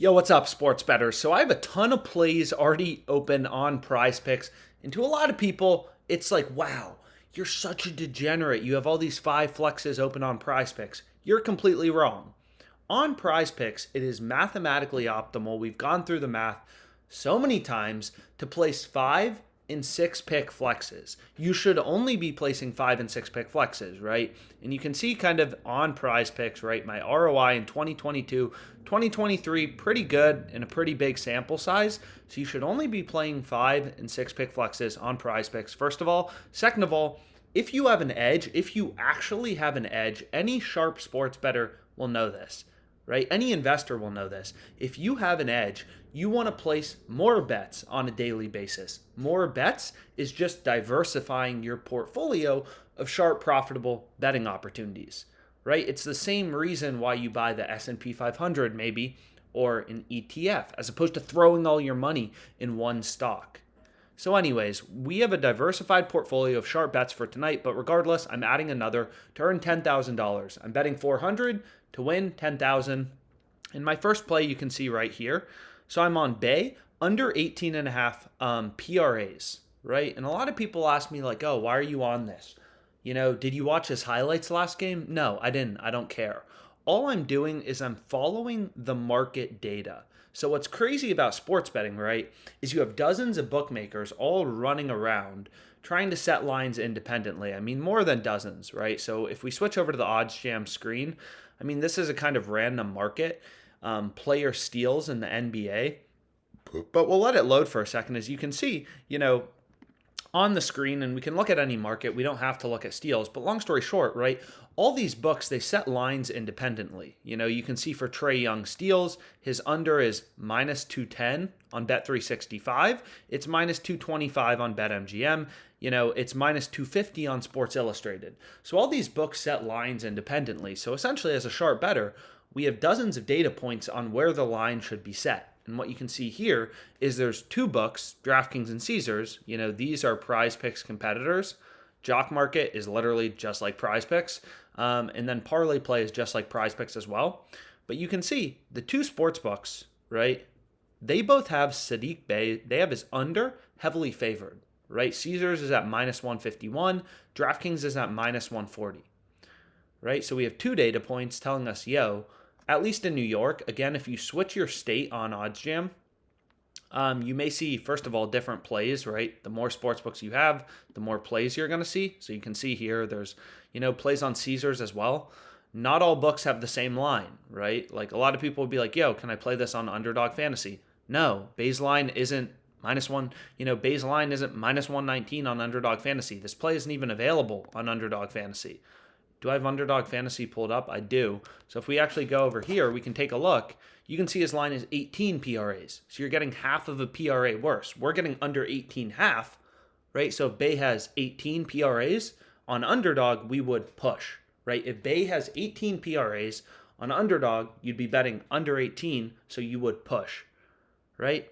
Yo, what's up, sports bettors? So I have a ton of plays already open on PrizePicks, and to a lot of people, it's like, wow, you're such a degenerate. You have all these five flexes open on PrizePicks. You're completely wrong. On PrizePicks, it is mathematically optimal. We've gone through the math so many times to place 5 and 6 pick flexes. You should only be placing 5 and 6 pick flexes, right? And you can see kind of on PrizePicks, right? My ROI in 2022, 2023, pretty good in a pretty big sample size. So you should only be playing 5 and 6 pick flexes on PrizePicks, first of all. Second of all, if you have an edge, if you actually have an edge, any sharp sports bettor will know this, right? Any investor will know this. If you have an edge, you want to place more bets on a daily basis. More bets is just diversifying your portfolio of sharp, profitable betting opportunities, right? It's the same reason why you buy the S&P 500 maybe, or an ETF, as opposed to throwing all your money in one stock. So anyways, we have a diversified portfolio of sharp bets for tonight, but regardless, I'm adding another to earn $10,000. I'm betting 400 to win 10,000. In my first play, you can see right here. So I'm on Bay under 18.5 PRAs, right? And a lot of people ask me like, oh, why are you on this? Did you watch his highlights last game? No, I didn't. I don't care. All I'm doing is I'm following the market data. So what's crazy about sports betting, right, is you have dozens of bookmakers all running around trying to set lines independently. I mean, more than dozens, right? So if we switch over to the odds jam screen, I mean, this is a kind of random market. Player steals in the NBA. But we'll let it load for a second. As you can see, on the screen, and we can look at any market. We don't have to look at steals. But long story short, right, all these books, they set lines independently. You can see for Trae Young steals, his under is minus 210 on Bet365. It's minus 225 on BetMGM. It's minus 250 on Sports Illustrated. So all these books set lines independently. So essentially, as a sharp bettor, we have dozens of data points on where the line should be set. And what you can see here is there's two books, DraftKings and Caesars. These are PrizePicks competitors. Jock Market is literally just like PrizePicks. And then Parlay Play is just like PrizePicks as well. But you can see the two sports books, right? They both have Sadiq Bey. They have his under heavily favored, right? Caesars is at minus 151. DraftKings is at minus 140, right? So we have two data points telling us, at least in New York, again, if you switch your state on OddsJam, you may see, first of all, different plays, right? The more sportsbooks you have, the more plays you're going to see. So you can see here, there's, plays on Caesars as well. Not all books have the same line, right? Like a lot of people would be like, can I play this on Underdog Fantasy? No, Bay's line isn't minus one, Bay's line isn't minus 119 on Underdog Fantasy. This play isn't even available on Underdog Fantasy. Do I have Underdog Fantasy pulled up? I do. So if we actually go over here, we can take a look. You can see his line is 18 PRAs. So you're getting half of a PRA worse. We're getting under 18 half, right? So if Bay has 18 PRAs, on Underdog, we would push, right? If Bay has 18 PRAs, on Underdog, you'd be betting under 18, so you would push, right?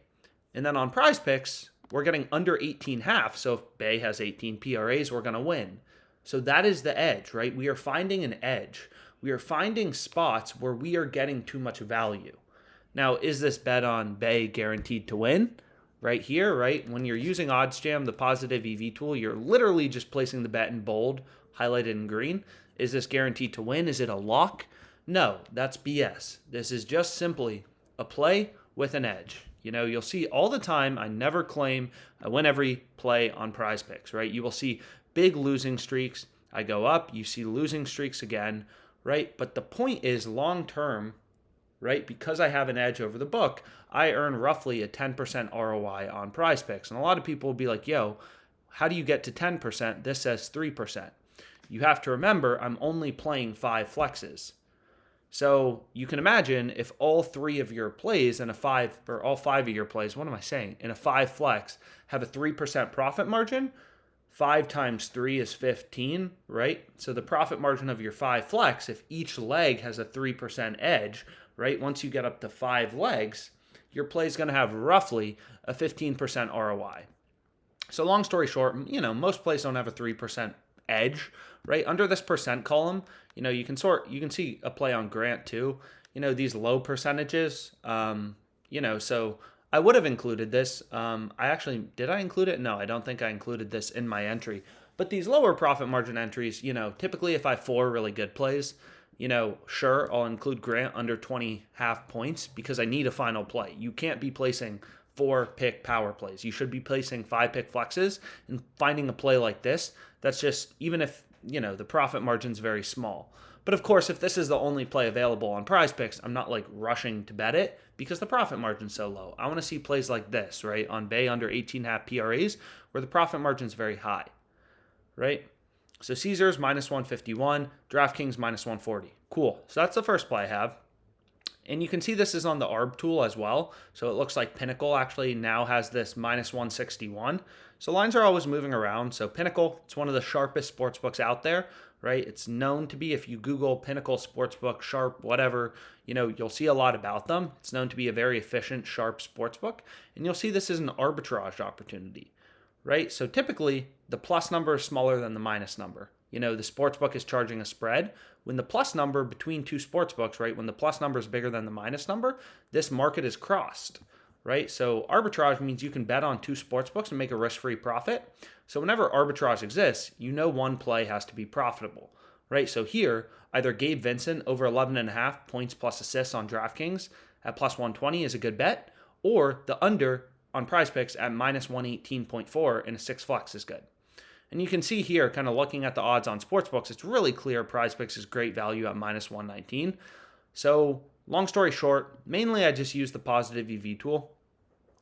And then on PrizePicks, we're getting under 18 half. So if Bay has 18 PRAs, we're going to win. So that is the edge, right? We are finding an edge. We are finding spots where we are getting too much value. Now, is this bet on Bay guaranteed to win? Right here, right? When you're using OddsJam, the positive EV tool, you're literally just placing the bet in bold, highlighted in green. Is this guaranteed to win? Is it a lock? No, that's BS. This is just simply a play with an edge. You'll see all the time, I never claim I win every play on PrizePicks, right? You will see big losing streaks. I go up, you see losing streaks again, right? But the point is long term, right? Because I have an edge over the book, I earn roughly a 10% ROI on PrizePicks. And a lot of people will be like, how do you get to 10%? This says 3%. You have to remember, I'm only playing 5 flexes. So you can imagine if all 3 of your plays in a 5, or all 5 of your plays, what am I saying? In a 5 flex have a 3% profit margin, 5 times 3 is 15, right? So the profit margin of your 5 flex, if each leg has a 3% edge, right? Once you get up to 5 legs, your play is going to have roughly a 15% ROI. So long story short, most plays don't have a 3% edge, right? Under this percent column, you can see a play on Grant too. these low percentages. So I would have included this. Did I include it? No, I don't think I included this in my entry. But these lower profit margin entries, typically if I have 4 really good plays, sure, I'll include Grant under 20 half points because I need a final play. You can't be placing 4 pick power plays. You should be placing 5 pick flexes and finding a play like this. That's just, even if, the profit margin's very small. But of course, if this is the only play available on PrizePicks, I'm not like rushing to bet it because the profit margin's so low. I want to see plays like this, right? On Bay under 18.5 PRAs where the profit margin's very high, right? So Caesars minus 151, DraftKings minus 140. Cool. So that's the first play I have. And you can see this is on the ARB tool as well. So it looks like Pinnacle actually now has this minus 161. So lines are always moving around. So Pinnacle, it's one of the sharpest sportsbooks out there, right? It's known to be, if you Google Pinnacle Sportsbook, Sharp, whatever, you'll see a lot about them. It's known to be a very efficient, sharp sportsbook. And you'll see this is an arbitrage opportunity, right? So typically the plus number is smaller than the minus number. The sportsbook is charging a spread. When the plus number between two sportsbooks, right, when the plus number is bigger than the minus number, this market is crossed, right? So arbitrage means you can bet on two sportsbooks and make a risk-free profit. So whenever arbitrage exists, one play has to be profitable, right? So here, either Gabe Vincent over 11.5 points plus assists on DraftKings at plus 120 is a good bet, or the under on PrizePicks at minus 118.4 in a 6 flex is good. And you can see here, kind of looking at the odds on sportsbooks, it's really clear PrizePicks is great value at minus 119. So long story short, mainly I just use the positive EV tool,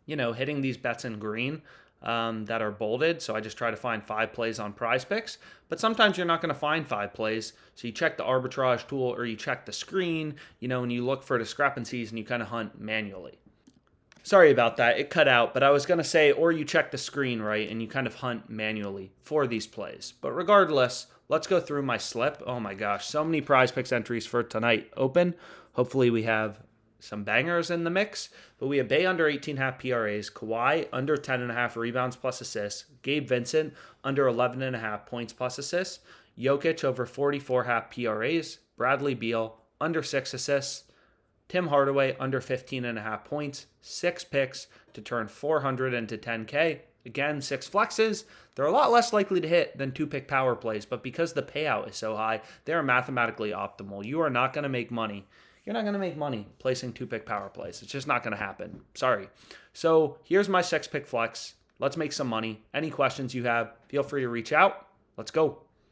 hitting these bets in green that are bolded. So I just try to find 5 plays on PrizePicks. But sometimes you're not going to find 5 plays. So you check the arbitrage tool or you check the screen, and you look for discrepancies and you kind of hunt manually. Sorry about that, it cut out, but I was going to say, or you check the screen, right, and you kind of hunt manually for these plays. But regardless, let's go through my slip. Oh my gosh, so many PrizePicks entries for tonight open. Hopefully we have some bangers in the mix, but we have Bay under 18.5 PRAs, Kawhi under 10.5 rebounds plus assists, Gabe Vincent under 11.5 points plus assists, Jokic over 44.5 PRAs, Bradley Beal under 6 assists, Tim Hardaway under 15.5 points, 6 picks to turn 400 into 10K. Again, 6 flexes. They're a lot less likely to hit than 2-pick power plays, but because the payout is so high, they are mathematically optimal. You are not going to make money. You're not going to make money placing 2-pick power plays. It's just not going to happen. Sorry. So here's my 6-pick flex. Let's make some money. Any questions you have, feel free to reach out. Let's go.